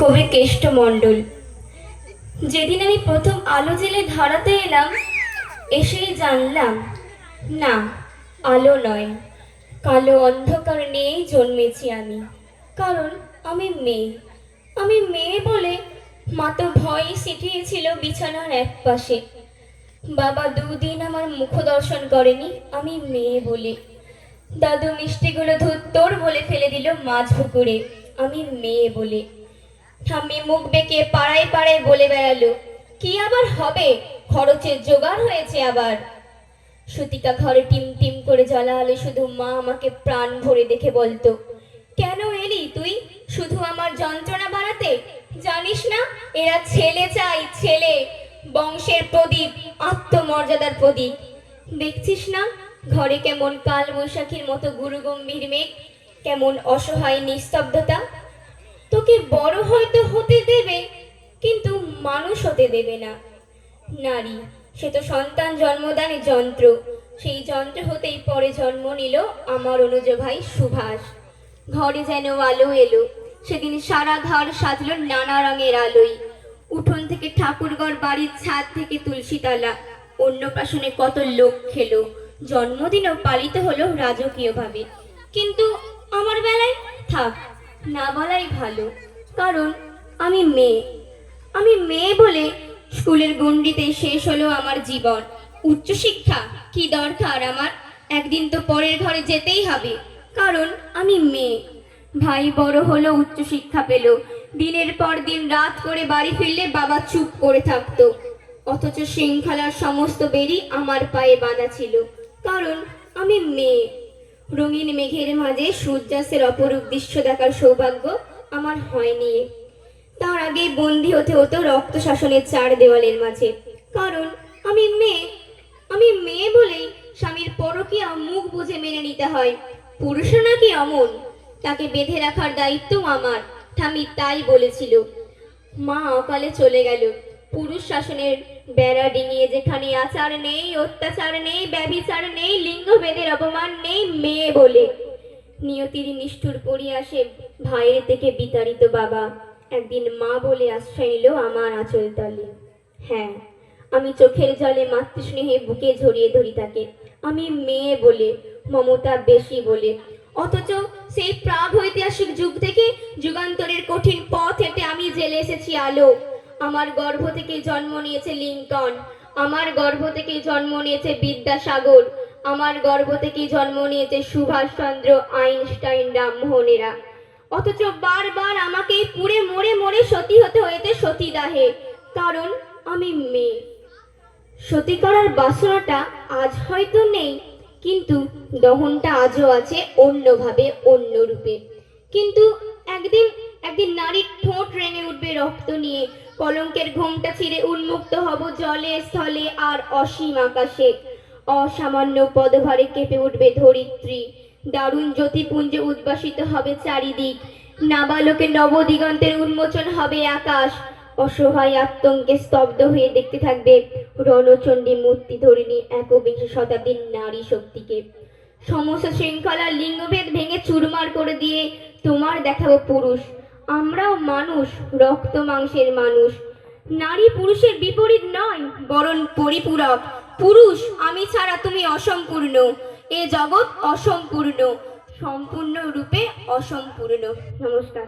কবি কেষ্টমণ্ডল। যেদিন আমি প্রথম আলো জেলে ধারাতে এলাম, এসেই জানলাম না, আলো নয়, কালো অন্ধকার নিয়েই জন্মেছি আমি। কারণ আমি মেয়ে। আমি মেয়ে বলে মা তো ভয় সিটিয়েছিল বিছানার এক পাশে। বাবা দুদিন আমার মুখ দর্শন করেনি আমি মেয়ে বলে। দাদু মিষ্টিগুলো ধুত্তোর বলে ফেলে দিল মাছ পুকুরে আমি মেয়ে বলে। ঠাম্মি মুখ বেঁকে পাড়ায় পাড়ায় বলে বেড়ালো, কি আবার হবে, খরচের জোগাড় হয়েছে আবার। সুতিকা ঘরে টিম টিম করে জ্বলা আলো, শুধু মা আমাকে প্রাণ ভরে দেখে বলতো, কেন এলি তুই শুধু আমার যন্ত্রণা বাড়াতে? জানিস না এরা ছেলে চাই, ছেলে, বংশের প্রদীপ, আত্মমর্যাদার প্রদীপ। দেখছিস না ঘরে কেমন কাল বৈশাখীর মতো গুরুগম্ভীর মেঘ, কেমন অসহায় নিস্তব্ধতা। তোকে বড় হয়তো হতে দেবে, কিন্তু মানুষ হতে দেবে না। নারী, সে তো সন্তান জন্মদানে যন্ত্র। সেই যন্ত্র হতেই পরে জন্ম নিল আমার অনুজ ভাই সুভাষ। ঘরে যেন আলো এলো, সেদিন সারা ঘর সাজলো নানা রঙের আলোয়। উঠোন থেকে ঠাকুরঘর, বাড়ির ছাদ থেকে তুলসীতলা, অন্নপ্রাশনে কত লোক খেলো, জন্মদিনও পালিত হলো রাজকীয়ভাবে। কিন্তু আমার বেলায় থাক, না বলাই ভালো, কারণ আমি মেয়ে। আমি মেয়ে বলে স্কুলের গণ্ডিতে শেষ হলো আমার জীবন। উচ্চশিক্ষা কি দরকার আমার, একদিন তো পরের ঘরে যেতেই হবে, কারণ আমি মেয়ে। ভাই বড় হলো, উচ্চশিক্ষা পেল, দিনের পর দিন রাত করে বাড়ি ফিরলে বাবা চুপ করে থাকতো। অথচ শৃঙ্খলার সমস্ত বেরি আমার পায়ে বাঁধা ছিল, কারণ আমি মেয়ে। রঙিন মেঘের মাঝে সূর্যাস্তের অপরূপ দৃশ্য দেখার সৌভাগ্য আমার হয়নি। তার আগে বন্দী হতে হতো রক্ত শাসনের চার দেওয়ালের মাঝে, কারণ আমি মেয়ে। আমি মেয়ে বলেই স্বামীর পরকীয়া মুখ বুঝে মেনে নিতে হয়। পুরুষ নাকি অমন, তাকে বেঁধে রাখার দায়িত্ব আমার, ঠামি তাই বলেছিল। মা অকালে চলে গেল, পুরুষ শাসনের বেড়া ডিঙিয়ে, যেখানে আচার নেই, অত্যাচার নেই, ব্যভিচার নেই, লিঙ্গভেদের অপমান নেই, মেয়ে বলে। নিয়তির নিষ্ঠুর পরিহাসে ভাইয়ের থেকে বিতাড়িত বাবা একদিন মা বলে আশ্রয় নিল আমার আঁচল তলে। হ্যাঁ, আমি চোখের জলে মাতৃস্নেহে বুকে ঝরিয়ে ধরি তাকে, আমি মেয়ে বলে, মমতা বেশি বলে। অথচ সেই প্রাগৈতিহাসিক যুগ থেকে যুগান্তরের কঠিন পথ হেঁটে আমি জেলে এসেছি আলো। আমার গর্ভ থেকে জন্ম নিয়েছে লিঙ্কন, আমার গর্ভ থেকে জন্ম নিয়েছে বিদ্যাসাগর, আমার গর্ভ থেকে জন্ম নিয়েছে সুভাষচন্দ্র, আইনস্টাইন, রামমোহনেরা। অথচ বারবার আমাকে পুড়ে মরে মরে সতী হতে হয়েছে সতীদাহে, কারণ আমি মেয়ে। সতী করার বাসনাটা আজ হয়তো নেই, কিন্তু দহনটা আজও আছে, অন্যভাবে, অন্য রূপে। কিন্তু একদিন একদিন নারীর ঠোঁট রেঙে উঠবে রক্ত নিয়ে, কলঙ্কের ঘোমটা ছিঁড়ে উন্মুক্ত হব জলে স্থলে আর অসীম আকাশে। অসামান্য পদভারে কেঁপে উঠবে ধরিত্রী, দারুণ জ্যোতিপুঞ্জে উদ্ভাসিত হবে চারিদিক, নাবালকে নবদিগন্তের উন্মোচন হবে আকাশ। অসহায় আতঙ্কে স্তব্ধ হয়ে দেখতে থাকবে রণচণ্ডী মূর্তি ধরিনি একবিংশ শতাব্দীর নারী শক্তিকে। সমস্ত শৃঙ্খলা লিঙ্গভেদ ভেঙে চুরমার করে দিয়ে তোমার দেখাবো পুরুষ। আমরাও মানুষ, রক্ত মাংসের মানুষ। নারী পুরুষের বিপরীত নয়, বরং পরিপূরক। পুরুষ আমি ছাড়া তুমি অসম্পূর্ণ, এ জগৎ অসম্পূর্ণ, সম্পূর্ণ রূপে অসম্পূর্ণ। নমস্কার।